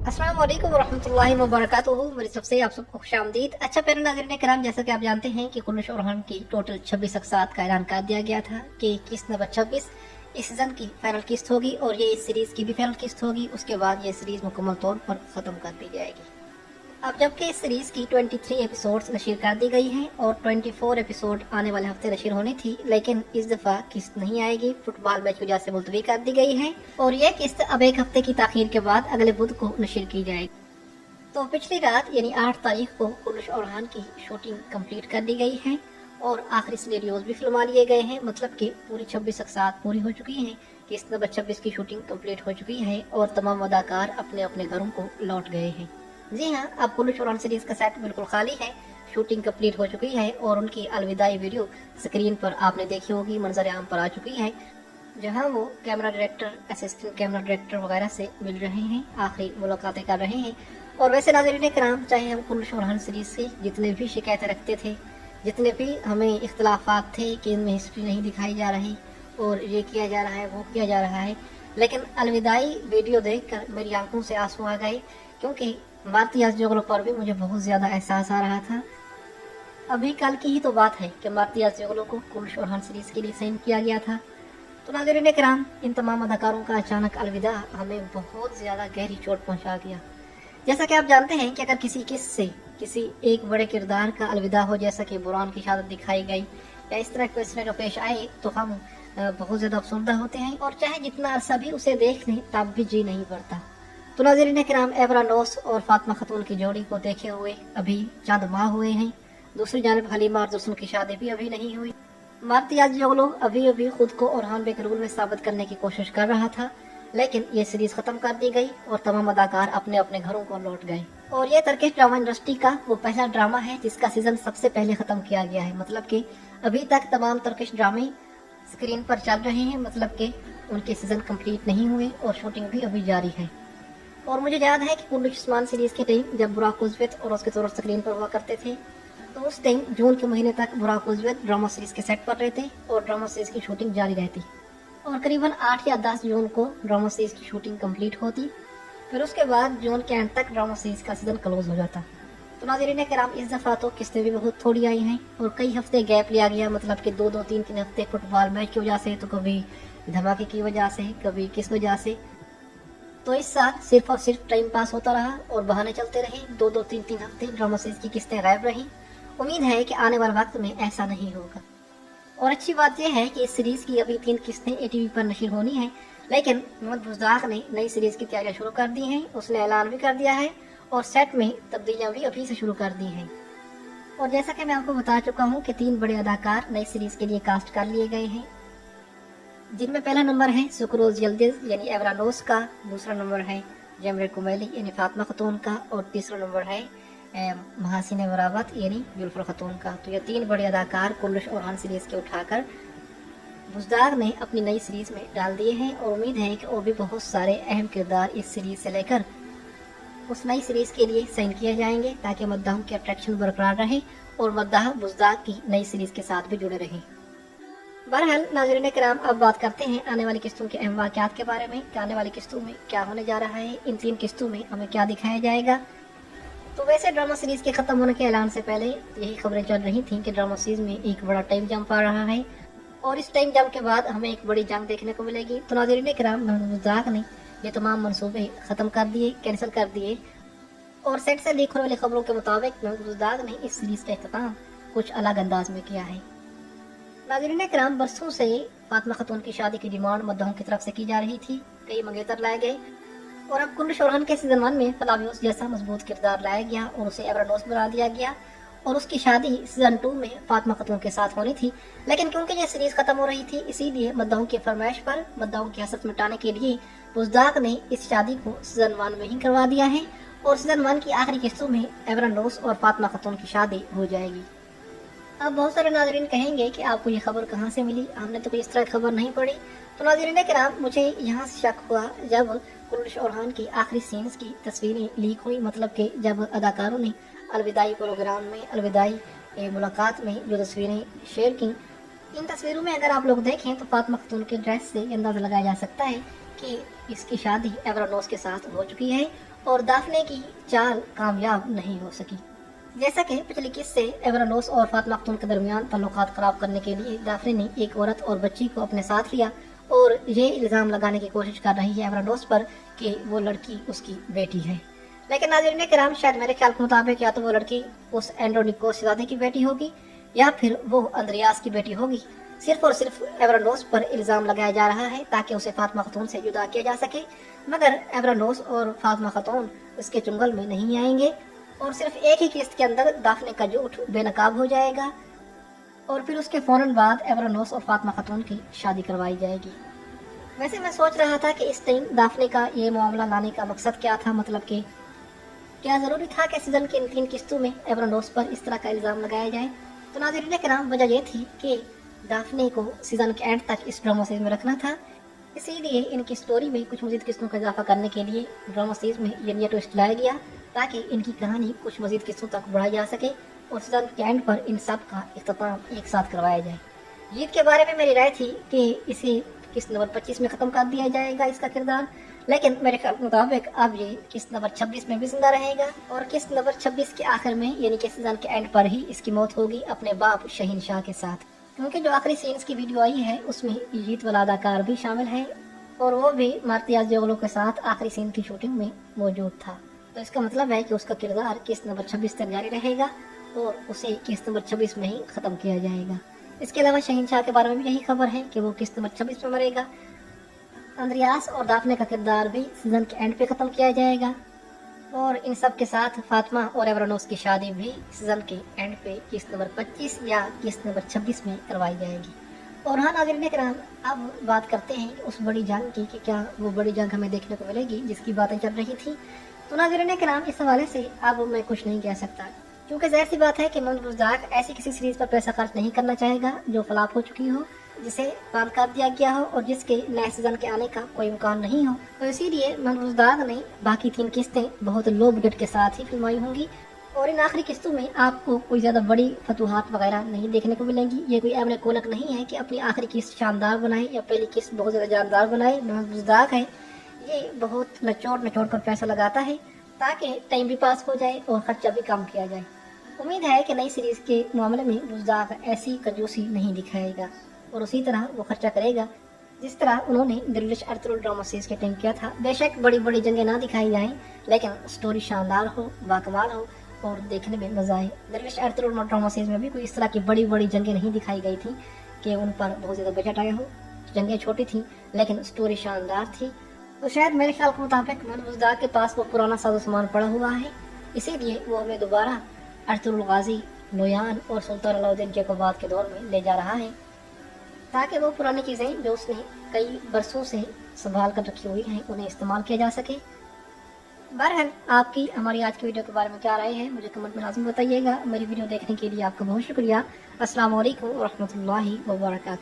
अस्सलाम वालेकुम वरहमतुल्लाहि वबरकातुहू। मेरी सबसे आप सबको खुशामदीद। अच्छा प्यारे नाज़रीन किराम, जैसा कि आप जानते हैं कि कुल्लुश और रहान की टोटल 26 अक़सात का ऐलान कर दिया गया था कि किस्त नंबर 26 इस सीज़न की फाइनल किस्त होगी और ये इस सीरीज़ की भी फाइनल किस्त होगी। उसके बाद ये सीरीज़ मुकम्मल तौर पर ख़त्म कर दी जाएगी। अब जबकि इस सीरीज़ की 23 एपिसोड्स नशीर कर दी गई हैं और 24 एपिसोड आने वाले हफ्ते नशीर होनी थी, लेकिन इस दफ़ा किस्त नहीं आएगी। फुटबॉल मैच की वजह से मुलतवी कर दी गई है और यह किस्त अब एक हफ्ते की ताख़ीर के बाद अगले बुध को नशीर की जाएगी। तो पिछली रात यानी 8 तारीख को कुल्लुश और रहान की शूटिंग कंप्लीट कर दी गई है और आखिरी सिनेरियोज भी फिल्मा लिए गए हैं। मतलब कि पूरी 26 अक़सात पूरी हो चुकी हैं। किस्त नंबर 26 की शूटिंग कंप्लीट हो चुकी है और तमाम अदाकार अपने अपने घरों को लौट गए हैं। जी हाँ, अब कुल्लुश और रहान सीरीज का सेट बिल्कुल खाली है। शूटिंग कंप्लीट हो चुकी है और उनकी अलविदाई वीडियो स्क्रीन पर आपने देखी होगी, मंजर आम पर आ चुकी है, जहां वो camera director, assistant camera director वगैरह से मिल रहे हैं, आखिरी मुलाकातें कर रहे हैं। और वैसे नाज़रीन किराम, चाहे हम कुल्लुश और रहान सीरीज से जितने भी शिकायतें रखते थे, जितने भी हमें इख्तलाफात थे कि इनमें हिस्ट्री नहीं दिखाई जा रही और ये किया जा रहा है, वो किया जा रहा है, लेकिन अलविदाई वीडियो देखकर मेरी आंखों से आंसू आ गए, क्योंकि मारुति याज़ पर भी मुझे बहुत ज़्यादा एहसास आ रहा था। अभी कल की ही तो बात है कि मारुति याज़ को कुल्लुश और रहान सीरीज के लिए साइन किया गया था। तो नाज़रीन किराम, इन तमाम अदाकारों का अचानक अलविदा हमें बहुत ज़्यादा गहरी चोट पहुंचा गया। जैसा कि आप जानते हैं कि अगर किसी किस्त से किसी एक बड़े किरदार का अलविदा हो, जैसा कि बुरहान की शहादत दिखाई गई या इस तरह का पेश आए, तो हम बहुत ज़्यादा अफसरदा होते हैं और चाहे जितना अरसा भी उसे देख लें तब भी जी नहीं पड़ता। तो नाज़रीन किराम, एबरा नोस और फातिमा खातून की जोड़ी को देखे हुए अभी चंद माह हुए हैं। दूसरी जानब हलीमा और दुल्हन की शादी भी अभी नहीं हुई। मारुति याज़ अभी अभी खुद को ओरहान बेग रूल में साबित करने की कोशिश कर रहा था, लेकिन ये सीरीज खत्म कर दी गई और तमाम अदाकार अपने अपने घरों को लौट गए। और ये टर्किश ड्रामा इंडस्ट्री का वो पहला ड्रामा है जिसका सीजन सबसे पहले खत्म किया गया है। मतलब कि अभी तक तमाम टर्किश ड्रामे स्क्रीन पर चल रहे हैं, मतलब कि उनके सीजन कंप्लीट नहीं हुए और शूटिंग भी अभी जारी है। और मुझे याद है कि कुल्लुश उस्मान सीरीज के टाइम जब बुराक उज़्वेत और उसके दोस्त स्क्रीन पर हुआ करते थे, तो उस टाइम जून के महीने तक बुराक उज़्वेत ड्रामा सीरीज के सेट पर रहते और ड्रामा सीरीज की शूटिंग जारी रहती और करीबन 8 या 10 जून को ड्रामा सीरीज की शूटिंग कंप्लीट होती। फिर उसके बाद जून के एंड तक ड्रामा सीरीज का सीजन क्लोज हो जाता। तो नाज़रीन किराम, इस दफ़ा तो किस्तें भी बहुत थोड़ी आई हैं और कई हफ्ते गैप लिया गया। मतलब कि 2-3 हफ्ते फुटबॉल मैच की वजह से, तो कभी धमाके की वजह से, कभी किस वजह से। तो इस साल सिर्फ और सिर्फ टाइम पास होता रहा और बहाने चलते रहे। 2-3 हफ्ते ड्रामा सीरीज की किस्तें गायब रहीं। उम्मीद है कि आने वाले वक्त में ऐसा नहीं होगा। और अच्छी बात यह है कि इस सीरीज की अभी 3 किस्तें ATV पर नशीर होनी है, लेकिन मोहम्मद बुज़दाक ने नई सीरीज की तैयारियां शुरू कर दी हैं। उसने ऐलान भी कर दिया है और सेट में तब्दीलियां भी अभी से शुरू कर दी हैं। और जैसा कि मैं आपको बता चुका हूँ कि 3 बड़े अदाकार नई सीरीज के लिए कास्ट कर लिए गए हैं, जिनमें पहला नंबर है सुकरोज यल्दिज यानी एबरा नोस का, दूसरा नंबर है जमरे कुमैली यानी फातिमा खातून का और तीसरा नंबर है महासिन वरावत यानी जुल्फर खातून का। तो ये 3 बड़े अदाकार कुल्लुश और रहान सीरीज के उठाकर बुज़दाक ने अपनी नई सीरीज में डाल दिए हैं और उम्मीद है कि और भी बहुत सारे अहम किरदार इस सीरीज से लेकर उस नई सीरीज के लिए साइन किए जाएंगे, ताकि मद्दाहों की अट्रैक्शन बरकरार रहे और मद्दाह बुज़दाक की नई सीरीज के साथ भी जुड़े रहें। बहरहाल नाज़रीन किराम, अब बात करते हैं आने वाली किस्तों के अहम वाक़यात के बारे में कि आने वाली किस्तों में क्या होने जा रहा है, इन 3 किस्तों में हमें क्या दिखाया जाएगा। तो वैसे ड्रामा सीरीज के खत्म होने के ऐलान से पहले यही खबरें चल रही थी कि ड्रामा सीरीज में एक बड़ा टाइम जंप आ रहा है और इस टाइम जंप के बाद हमें एक बड़ी जंग देखने को मिलेगी। तो नाज़रीन किराम, बुज़दाक ने ये तमाम मंसूबे खत्म कर दिए, कैंसिल कर दिए और सेट से लीक होने वाली खबरों के मुताबिक बुज़दाक ने इस सीरीज का इख्तिताम कुछ अलग अंदाज में किया है। नाज़रीन किराम, बरसों से फातिमा खातून की शादी की डिमांड मद्दाहों की तरफ से की जा रही थी। कई मंगेतर लाए गए और अब कुल्लुश और रहान के सीजन 1 में फलावियोस जैसा मजबूत किरदार लाया गया और उसे एबरा नोस बना दिया गया और उसकी शादी सीजन 2 में फातिमा खातून के साथ होनी थी। लेकिन क्योंकि ये सीरीज खत्म हो रही थी, इसीलिए मद्दाहों की फरमाइश पर मद्दाहों की हसरत मिटाने के लिए बुज़दाक ने इस शादी को सीजन 1 में ही करवा दिया है और सीजन 1 की आखिरी किस्तों में एबरा नोस और फातिमा खातून की शादी हो जाएगी। अब बहुत सारे नाज़रीन कहेंगे कि आपको ये खबर कहाँ से मिली, हमने तो कोई इस तरह खबर नहीं पढ़ी। तो नाज़रीन किराम, मुझे यहाँ से शक हुआ जब कुल्लुश और रहान की आखिरी सीन्स की तस्वीरें लीक हुई। मतलब कि जब अदाकारों ने अलविदाई प्रोग्राम में, अलविदाई मुलाकात में जो तस्वीरें शेयर की, इन तस्वीरों में अगर आप लोग देखें तो फातिमा खातून के ड्रेस से अंदाज़ा लगाया जा सकता है कि इसकी शादी एबरा नोस के साथ हो चुकी है और दाफने की चाल कामयाब नहीं हो सकी। जैसा कि पिछले किस्से एवरानोस और फातिमा खातून के दरमियान ताल्लुकात खराब करने के लिए दाफने ने एक औरत और बच्ची को अपने साथ लिया और ये इल्जाम लगाने की कोशिश कर रही है एवरानोस पर कि वो लड़की उसकी बेटी है। लेकिन नाज़रीन किराम, शायद मेरे ख्याल के मुताबिक या तो वो लड़की उस एंड्रोनिको शहजादे की बेटी होगी या फिर वो अंद्रियास की बेटी होगी। सिर्फ और सिर्फ एवरानोस पर इल्जाम लगाया जा रहा है ताकि उसे फातिमा खातून से जुदा किया जा सके, मगर एवरानोस और फातिमा खातून उसके चुंगल में नहीं आएंगे और सिर्फ एक ही किस्त के अंदर दाफने का झूठ बेनकाब हो जाएगा और फिर उसके फौरन बाद एवरानोस और फातिमा खातून की शादी करवाई जाएगी। वैसे मैं सोच रहा था कि इस टाइम दाफने का ये मामला लाने का मकसद क्या था, मतलब कि क्या ज़रूरी था कि सीजन की इन 3 किस्तों में एवरानोस पर इस तरह का इल्ज़ाम लगाया जाए। तो नाज़रीन किराम, वजह यह थी कि दाफने को सीजन के एंड तक इस ड्रामा सीरीज में रखना था, इसीलिए इनकी स्टोरी में कुछ मजीद किस्तों का इजाफा करने के लिए ड्रामा सीरीज में ये नया ट्विस्ट लाया गया ताकि इनकी कहानी कुछ मजीद किस्तों तक बढ़ाई जा सके और सीजन के एंड पर इन सब का इख्तिताम एक साथ करवाया जाए। जीत के बारे में मेरी राय थी कि इसे किस्त नंबर 25 में ख़त्म कर दिया जाएगा इसका किरदार, लेकिन मेरे ख्याल के मुताबिक अब ये किस्त नंबर 26 में भी जिंदा रहेगा और किस्त नंबर 26 के आखिर में यानी कि सीजन के एंड पर ही इसकी मौत होगी अपने बाप शहीन शाह के साथ, क्योंकि जो आखिरी सीन्स की वीडियो आई है उसमें जीत वाला अदाकार भी शामिल है और वो भी मार्तियाज जोगलो के साथ आखिरी सीन की शूटिंग में मौजूद था। तो इसका मतलब है कि उसका किरदार किस्त नंबर 26 तक जारी रहेगा और उसे किस्त नंबर 26 में ही ख़त्म किया जाएगा। इसके अलावा शहीन शाह के बारे में भी यही खबर है कि वो किस्त नंबर 26 में मरेगा। अंद्रियास और दाफने का किरदार भी सीजन के एंड पे ख़त्म किया जाएगा और इन सब के साथ फातिमा और एवरानोस की शादी भी सीजन के एंड पे किस्त नंबर 25 या किस्त नंबर 26 में करवाई जाएगी। और हाँ नाज़रीन किराम, अब बात करते हैं उस बड़ी जंग की कि क्या वो बड़ी जंग हमें देखने को मिलेगी जिसकी बातें चल रही थी। तो नाज़रीन किराम, इस हवाले से अब मैं कुछ नहीं कह सकता, क्योंकि ज़ाहिर सी बात है कि मोहम्मद बुज़दाक ऐसी किसी सीरीज़ पर पैसा खर्च नहीं करना चाहेगा जो फ्लॉप हो चुकी हो, जिसे बंद कर दिया गया हो और जिसके नए सीजन के आने का कोई इम्कान नहीं हो। तो इसीलिए मोहम्मद बुज़दाक ने बाकी 3 किस्तें बहुत लो बजट के साथ ही फिल्माई होंगी और इन आखिरी किस्तों में आपको कोई ज़्यादा बड़ी फतूहात वगैरह नहीं देखने को मिलेंगी। ये कोई एमने कोलक नहीं है कि अपनी आखिरी किस्त शानदार बनाए या पहली किस्त बहुत ज़्यादा जानदार बनाए। मोहम्मद बुज़दाक है, ये बहुत नचोड़ कर पैसा लगाता है ताकि टाइम भी पास हो जाए और खर्चा भी कम किया जाए। उम्मीद है कि नई सीरीज़ के मामले में बुज़दाक ऐसी कंजूसी नहीं दिखाएगा और उसी तरह वो खर्चा करेगा जिस तरह उन्होंने दिल्लिश अर्तुगरुल ड्रामा सीरीज के टाइम किया था। बेशक बड़ी बड़ी जंगें ना दिखाई जाएं, लेकिन स्टोरी शानदार हो, बाकमाल हो और देखने में मजा आए। दिल्लिश अर्तुगरुल ड्रामा सीरीज में भी कोई इस तरह की बड़ी बड़ी जंगें नहीं दिखाई गई थी कि उन पर बहुत ज़्यादा बजट आया हो। जंगें छोटी थी लेकिन स्टोरी शानदार थी। तो शायद मेरे ख्याल के मुताबिक मोहम्मद बुज़दाक के पास वो पुराना साजो सामान पड़ा हुआ है, इसीलिए वो हमें दोबारा अर्तुगरुल गाजी, नोयान और सुल्तान अलाउद्दीन जैकोबाद के दौर में ले जा रहा है ताकि वो पुरानी चीज़ें जो उसने कई बरसों से संभाल कर रखी हुई हैं उन्हें इस्तेमाल किया जा सके। बहरहाल, आपकी हमारी आज की वीडियो के बारे में क्या राय है मुझे कमेंट में लाज़िम बताइएगा। मेरी वीडियो देखने के लिए आपका बहुत शुक्रिया। अस्सलाम वालेकुम व रहमतुल्लाहि व बरकातहू।